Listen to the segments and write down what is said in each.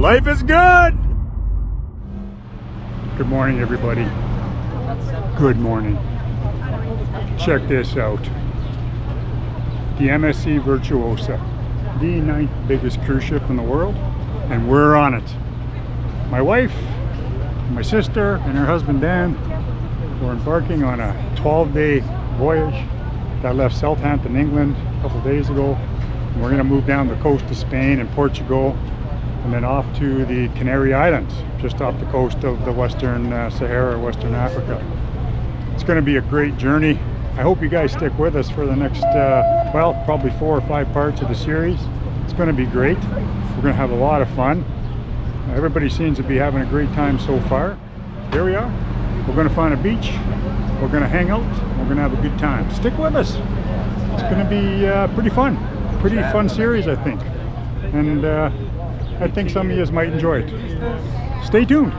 Life is good! Good morning, everybody. Good morning. Check this out. The MSC Virtuosa, the 9th biggest cruise ship in the world, and we're on it. My wife, my sister, and her husband Dan were embarking on a 12-day voyage that left Southampton, England a couple days ago. And we're going to move down the coast of Spain and Portugal, and then off to the Canary Islands, just off the coast of the Western Sahara, Western Africa. It's going to be a great journey. I hope you guys stick with us for the next, well, probably 4 or 5 parts of the series. It's going to be great. We're going to have a lot of fun. Everybody seems to be having a great time so far. Here we are. We're going to find a beach. We're going to hang out. We're going to have a good time. Stick with us. It's going to be pretty fun. Pretty fun series, I think. And I think some of you might enjoy it. Stay tuned.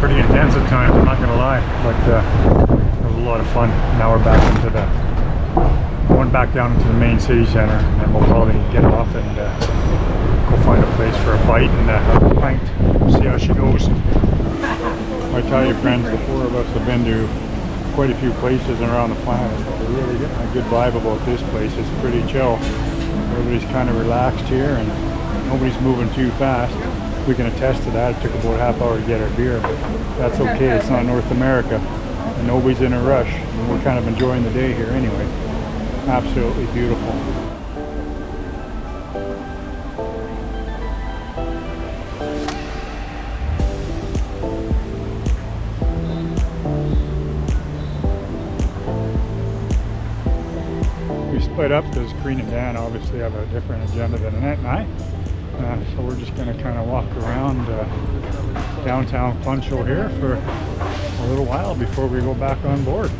Pretty intense at times, I'm not going to lie, but it was a lot of fun. Now we're back into going back down into the main city center, and then we'll probably get off and go find a place for a bite and have a pint. See how she goes. I tell you, friends, the 4 of us have been to quite a few places around the planet, but we're really getting a good vibe about this place. It's pretty chill. Everybody's kind of relaxed here, and nobody's moving too fast. We can attest to that. It took about a half hour to get our beer, but that's okay. It's not North America, and nobody's in a rush, and we're kind of enjoying the day here anyway. Absolutely beautiful. split up because Green and Dan obviously have a different agenda than Annette and I. So we're just going to kind of walk around downtown Funchal here for a little while before we go back on board.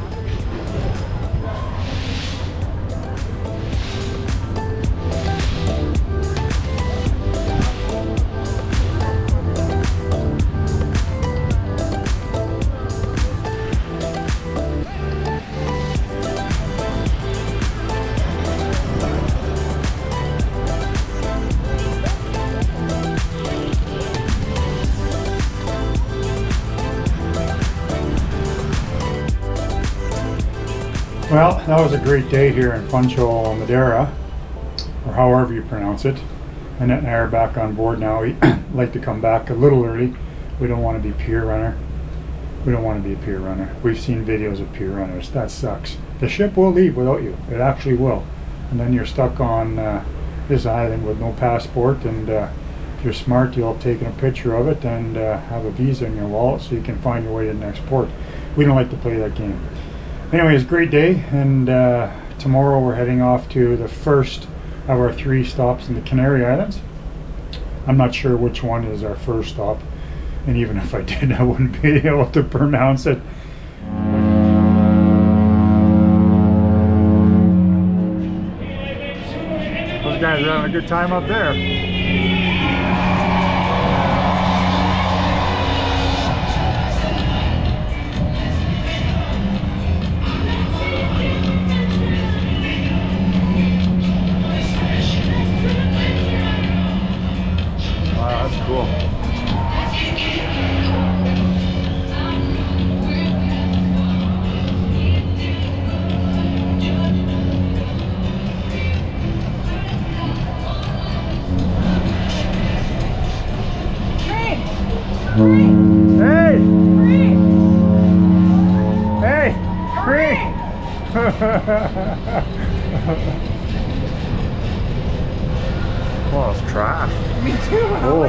Well, that was a great day here in Funchal, Madeira, or however you pronounce it. Annette and I are back on board now. We like to come back a little early. We don't want to be pier runner. We don't want to be a pier runner. We've seen videos of pier runners. That sucks. The ship will leave without you. It actually will. And then you're stuck on this island with no passport, and if you're smart, you'll have taken a picture of it and have a visa in your wallet so you can find your way to the next port. We don't like to play that game. Anyway, it's a great day, and tomorrow we're heading off to the first of our 3 stops in the Canary Islands. I'm not sure which one is our first stop, and even if I did, I wouldn't be able to pronounce it. Those guys are having a good time up there. Cool. Hey! Hey! Free! Well, it's trash. Me too. Oh.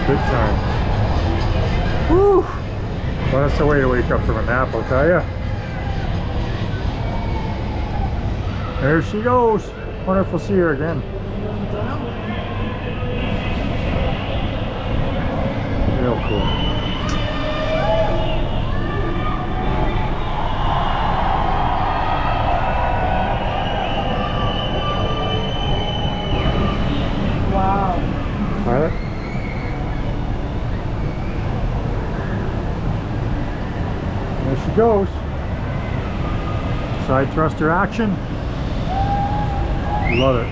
Big time. Woo! Well, that's the way to wake up from a nap, I'll tell ya. There she goes. Wonder if we'll see her again. Real cool. Wow. Pilot? There she goes. Side thruster action. Love it.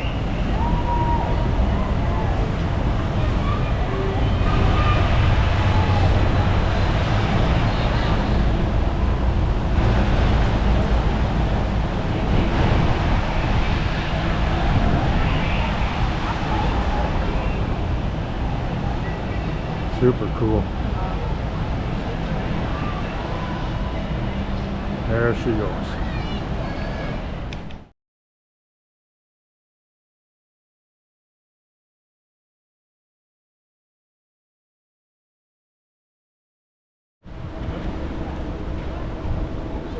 Super cool. There she goes.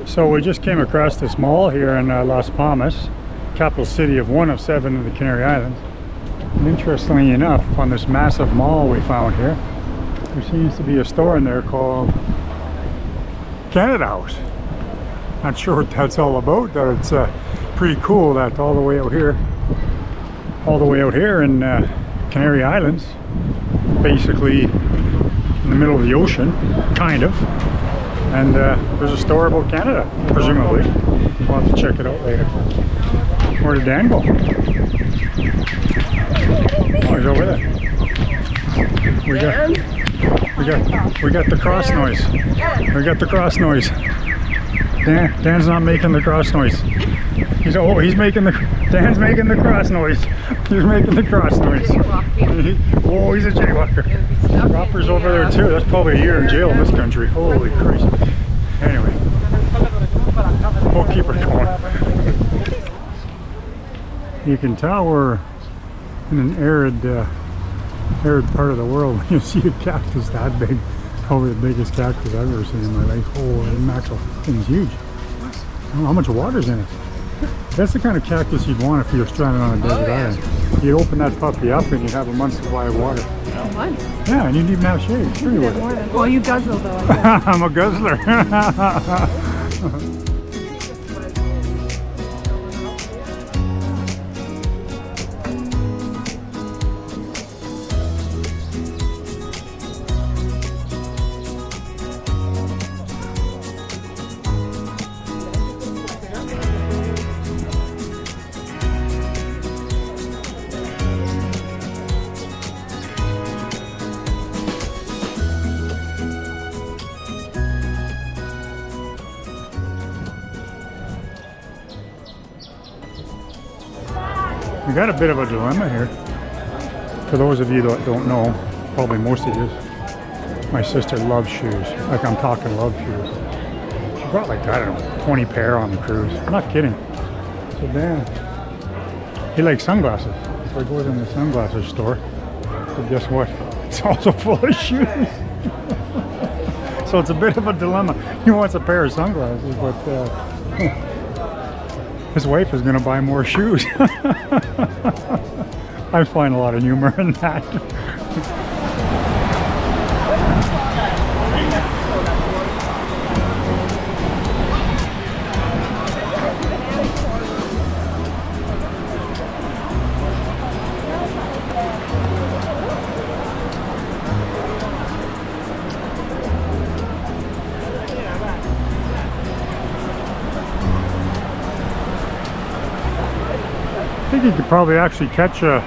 So we just came across this mall here in Las Palmas, capital city of one of 7 of the Canary Islands. And interestingly enough, on this massive mall we found here, there seems to be a store in there called Canada House. Not sure what that's all about, though. It's pretty cool that all the way out here in Canary Islands, basically in the middle of the ocean, kind of, and there's a store about Canada, presumably. We'll have to check it out later. Where did Dan go? Oh, he's over there. We got the cross noise. We got the cross noise. Dan's not making the cross noise. Dan's making the cross noise. He's making the cross noise. Oh, he's a jaywalker. Roper's over there too. That's probably a year in jail in this country. Holy Christ. Anyway, we'll keep it going. You can tell we're in an arid part of the world when you see a cactus that big. Probably the biggest cactus I've ever seen in my life. Oh, the actual thing's huge. I don't know how much water's in it. That's the kind of cactus you'd want if you were stranded on a desert island. You'd open that puppy up and you'd have a month's supply of water. What? Yeah, and you didn't even have shade. Sure you would. Well, you guzzle though. I guess. I'm a guzzler. We got a bit of a dilemma here. For those of you that don't know, probably most of you, my sister loves shoes. Like I'm talking love shoes. She brought like, I don't know, 20 pair on the cruise. I'm not kidding. So Dan, he likes sunglasses. So he goes in the sunglasses store. But guess what? It's also full of shoes. So it's a bit of a dilemma. He wants a pair of sunglasses, but his wife is going to buy more shoes. I find a lot of humor in that. I think you could probably actually catch a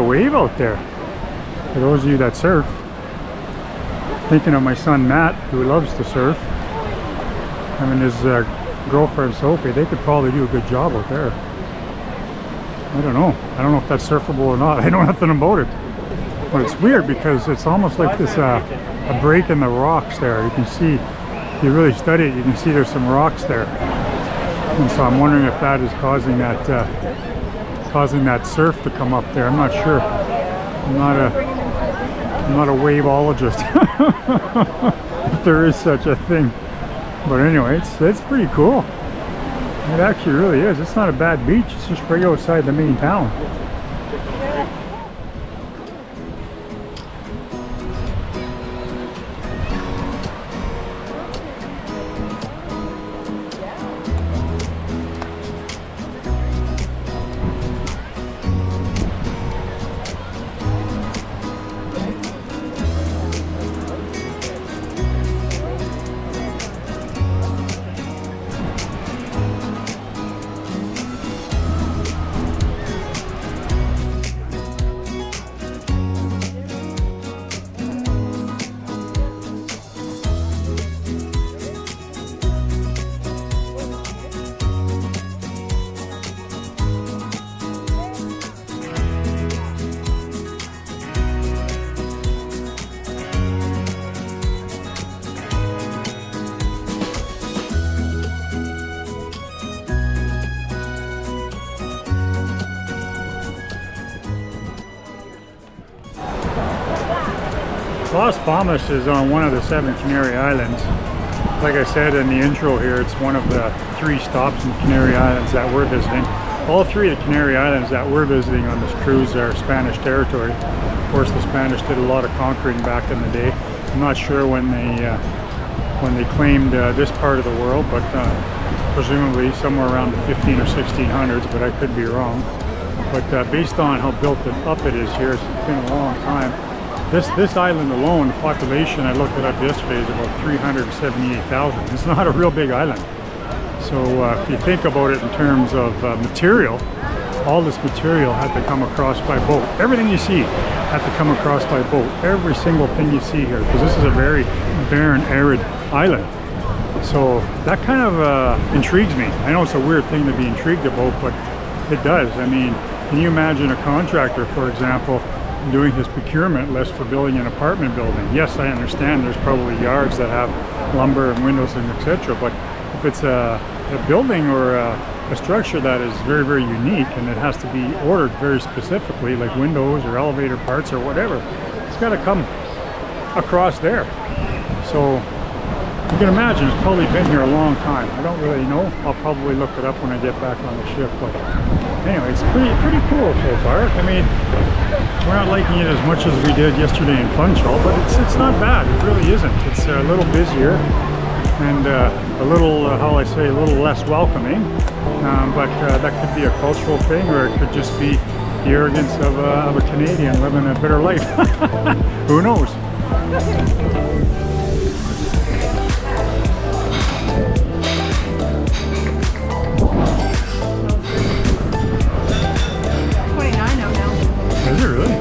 wave out there. For those of you that surf. Thinking of my son Matt, who loves to surf, and his girlfriend Sophie, they could probably do a good job out there. I don't know if that's surfable or not. I know nothing about it. But it's weird because it's almost like this a break in the rocks there. You can see, if you really study it, you can see there's some rocks there. And so I'm wondering if that is causing that surf to come up there. I'm not sure. I'm not a waveologist, if there is such a thing. But anyway, it's pretty cool. It actually really is. It's not a bad beach. It's just right outside the main town. Las Palmas is on one of the 7 Canary Islands. Like I said in the intro here, it's one of the 3 stops in the Canary Islands that we're visiting. All 3 of the Canary Islands that we're visiting on this cruise are Spanish territory. Of course, the Spanish did a lot of conquering back in the day. I'm not sure when they claimed this part of the world, but presumably somewhere around the 15 or 1600s, but I could be wrong. But based on how built up it is here, it's been a long time. This island alone, the population, I looked it up yesterday, is about 378,000. It's not a real big island. So if you think about it in terms of material, all this material had to come across by boat. Everything you see had to come across by boat. Every single thing you see here, because this is a very barren, arid island. So that kind of intrigues me. I know it's a weird thing to be intrigued about, but it does. I mean, can you imagine a contractor, for example, doing his procurement list for building an apartment building? Yes, I understand there's probably yards that have lumber and windows and etc. But if it's a building or a structure that is very, very unique and it has to be ordered very specifically, like windows or elevator parts or whatever, it's got to come across there. So You can imagine it's probably been here a long time. I don't really know. I'll probably look it up when I get back on the ship. But anyway, it's pretty cool so far. I mean, we're not liking it as much as we did yesterday in Funchal, but it's not bad. It really isn't. It's a little busier and a little, how I say, a little less welcoming. But that could be a cultural thing, or it could just be the arrogance of a Canadian living a better life. Who knows? 29 out now. Is it really?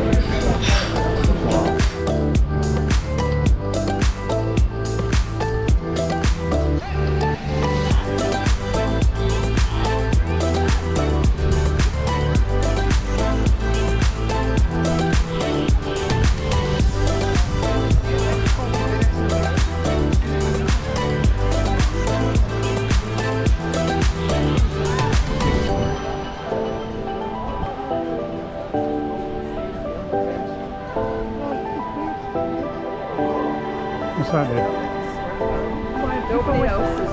What's that, Dave? Nobody else is.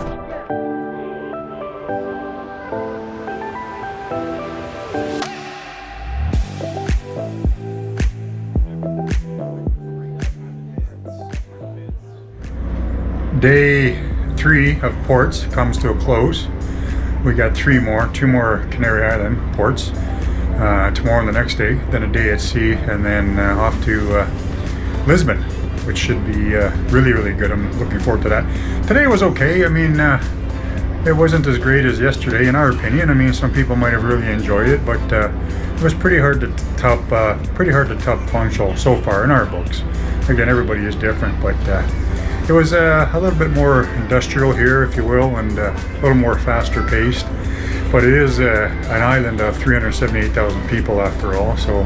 Day 3 of ports comes to a close. We got 2 more Canary Island ports. Tomorrow and the next day, then a day at sea, and then off to Lisbon, which should be really good. I'm looking forward to that. Today was okay. I mean, it wasn't as great as yesterday, in our opinion. I mean, some people might have really enjoyed it, but it was pretty hard to top Funchal so far in our books. Again, everybody is different, but it was a little bit more industrial here, if you will, and a little more faster paced. But it is an island of 378,000 people after all. So,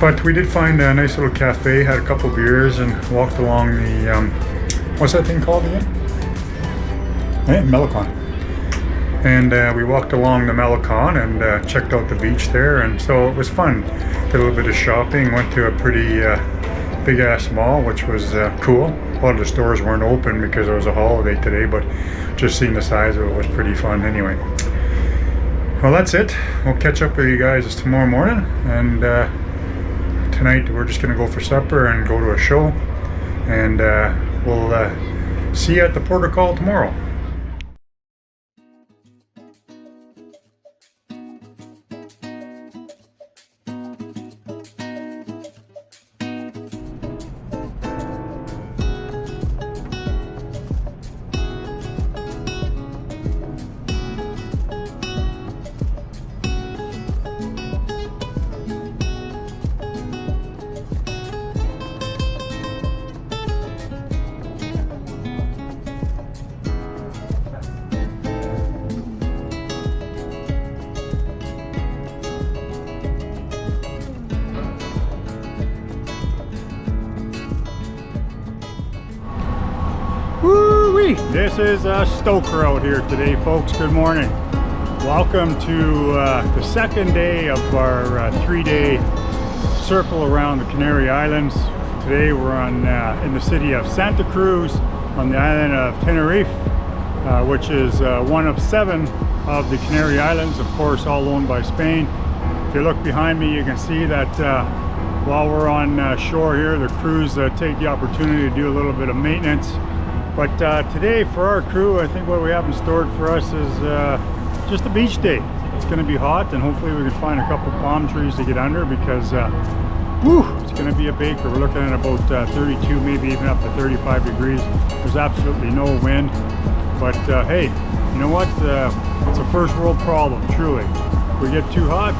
but we did find a nice little cafe, had a couple beers, and walked along the what's that thing called again? Melicon. And we walked along the Melicon and checked out the beach there, and so it was fun. Did a little bit of shopping, went to a pretty big ass mall, which was cool. A lot of the stores weren't open because it was a holiday today, but just seeing the size of it was pretty fun anyway. Well, that's it. We'll catch up with you guys tomorrow morning, and tonight we're just going to go for supper and go to a show, and we'll see you at the port of call tomorrow. Woo-wee! This is a stoker out here today, folks. Good morning. Welcome to the second day of our 3-day circle around the Canary Islands. Today we're on in the city of Santa Cruz on the island of Tenerife, which is one of 7 of the Canary Islands, of course, all owned by Spain. If you look behind me, you can see that while we're on shore here, the crews take the opportunity to do a little bit of maintenance. But today for our crew, I think what we have in store for us is just a beach day. It's going to be hot, and hopefully we can find a couple palm trees to get under, because it's going to be a baker. We're looking at about 32, maybe even up to 35 degrees. There's absolutely no wind. But hey, you know what? It's a first world problem, truly. If we get too hot,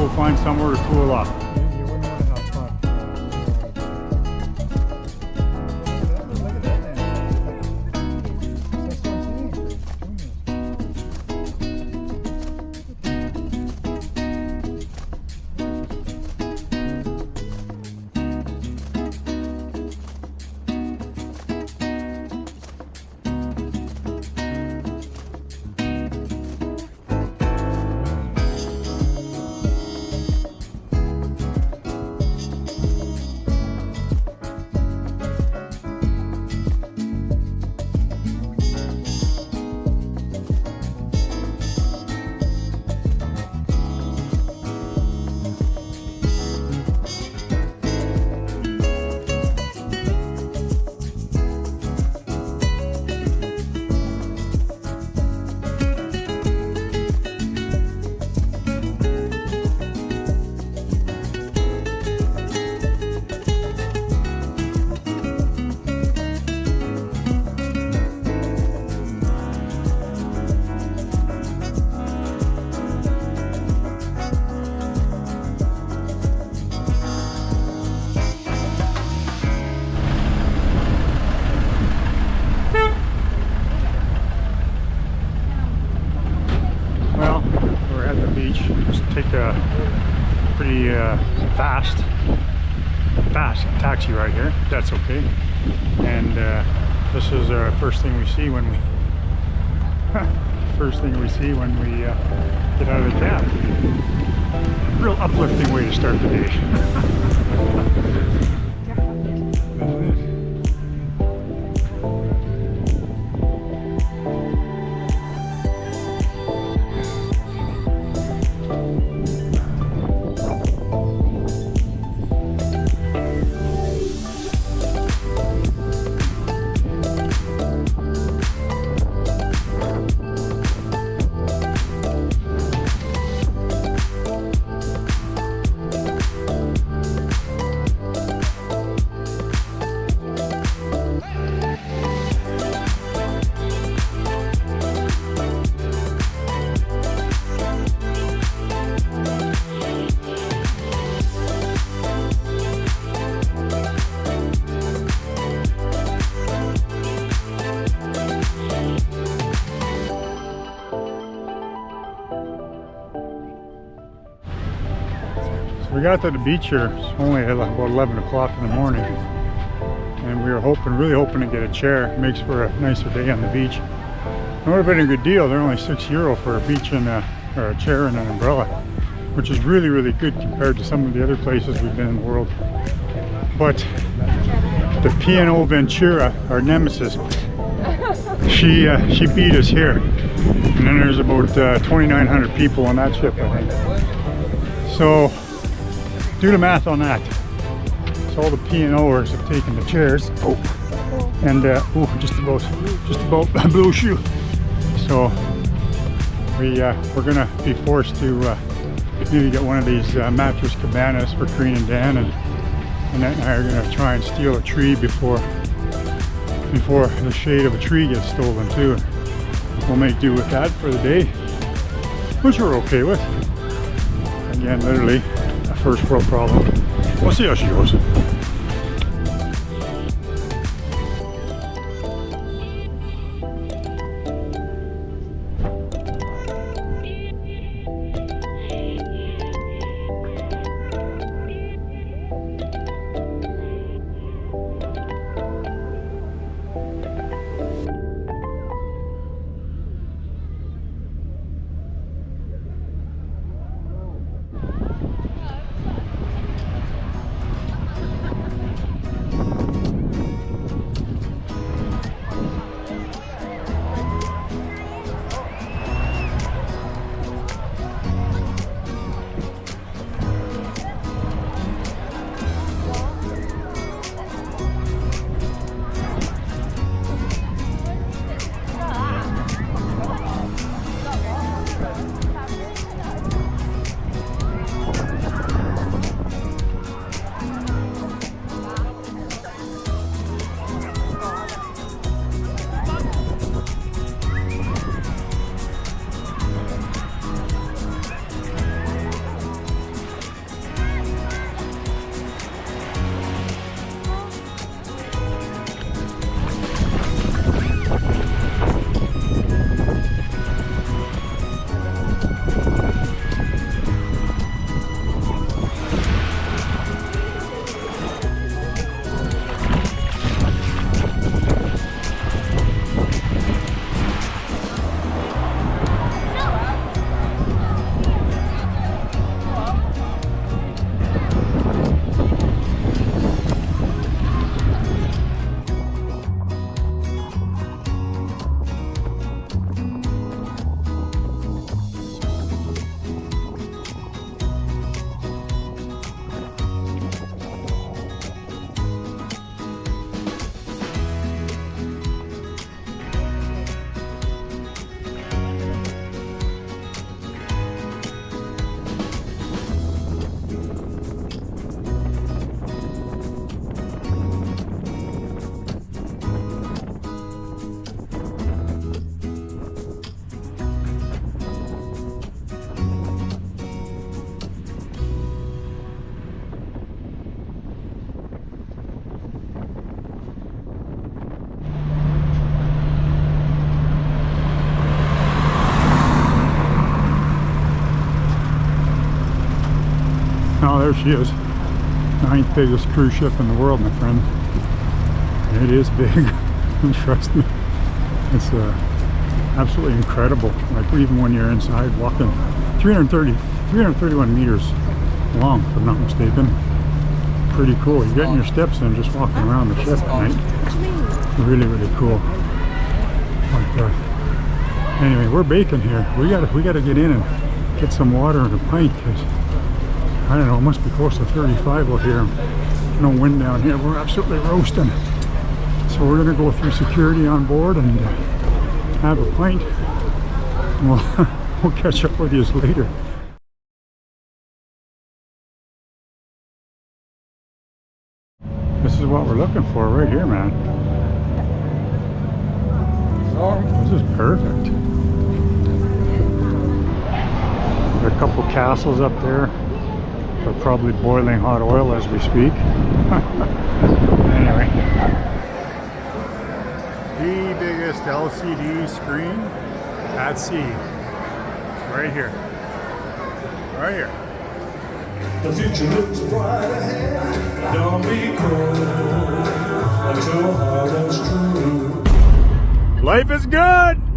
we'll find somewhere to cool off. beach. Just take a pretty fast taxi right here. That's okay. And this is our first thing we see when we get out of the cab. Real uplifting way to start the day. We got to the beach here. It's only about 11 o'clock in the morning, and we were really hoping to get a chair. It makes for a nicer day on the beach. It would have been a good deal. They're only €6 for a beach and or a chair and an umbrella, which is really, really good compared to some of the other places we've been in the world. But the P&O Ventura, our nemesis, she beat us here. And then there's about 2,900 people on that ship, I think. So do the math on that. So all the P&O'ers have taken the chairs. And just about blew a shoe. So we're gonna be forced to maybe get one of these mattress cabanas for Green and Dan, and Annette and I are gonna try and steal a tree before the shade of a tree gets stolen too. We'll make do with that for the day, which we're okay with. Again, literally a first world problem. We'll see how she goes. there she is. 9th biggest cruise ship in the world, my friend. It is big. Trust me. It's absolutely incredible. Like even when you're inside walking, 331 meters long, if I'm not mistaken. Pretty cool. You're getting your steps in just walking around the ship at night. Really, really cool. But anyway, we're baking here. We gotta get in and get some water and a pint, because I don't know, it must be close to 35 out here. No wind down here. We're absolutely roasting. So we're gonna go through security on board and have a pint. We'll catch up with you later. This is what we're looking for right here, man. This is perfect. There are a couple castles up there. They're probably boiling hot oil as we speak. Anyway. The biggest LCD screen at sea. Right here. Right here. The future looks bright ahead. Don't be cold. Let your heart is true. Life is good!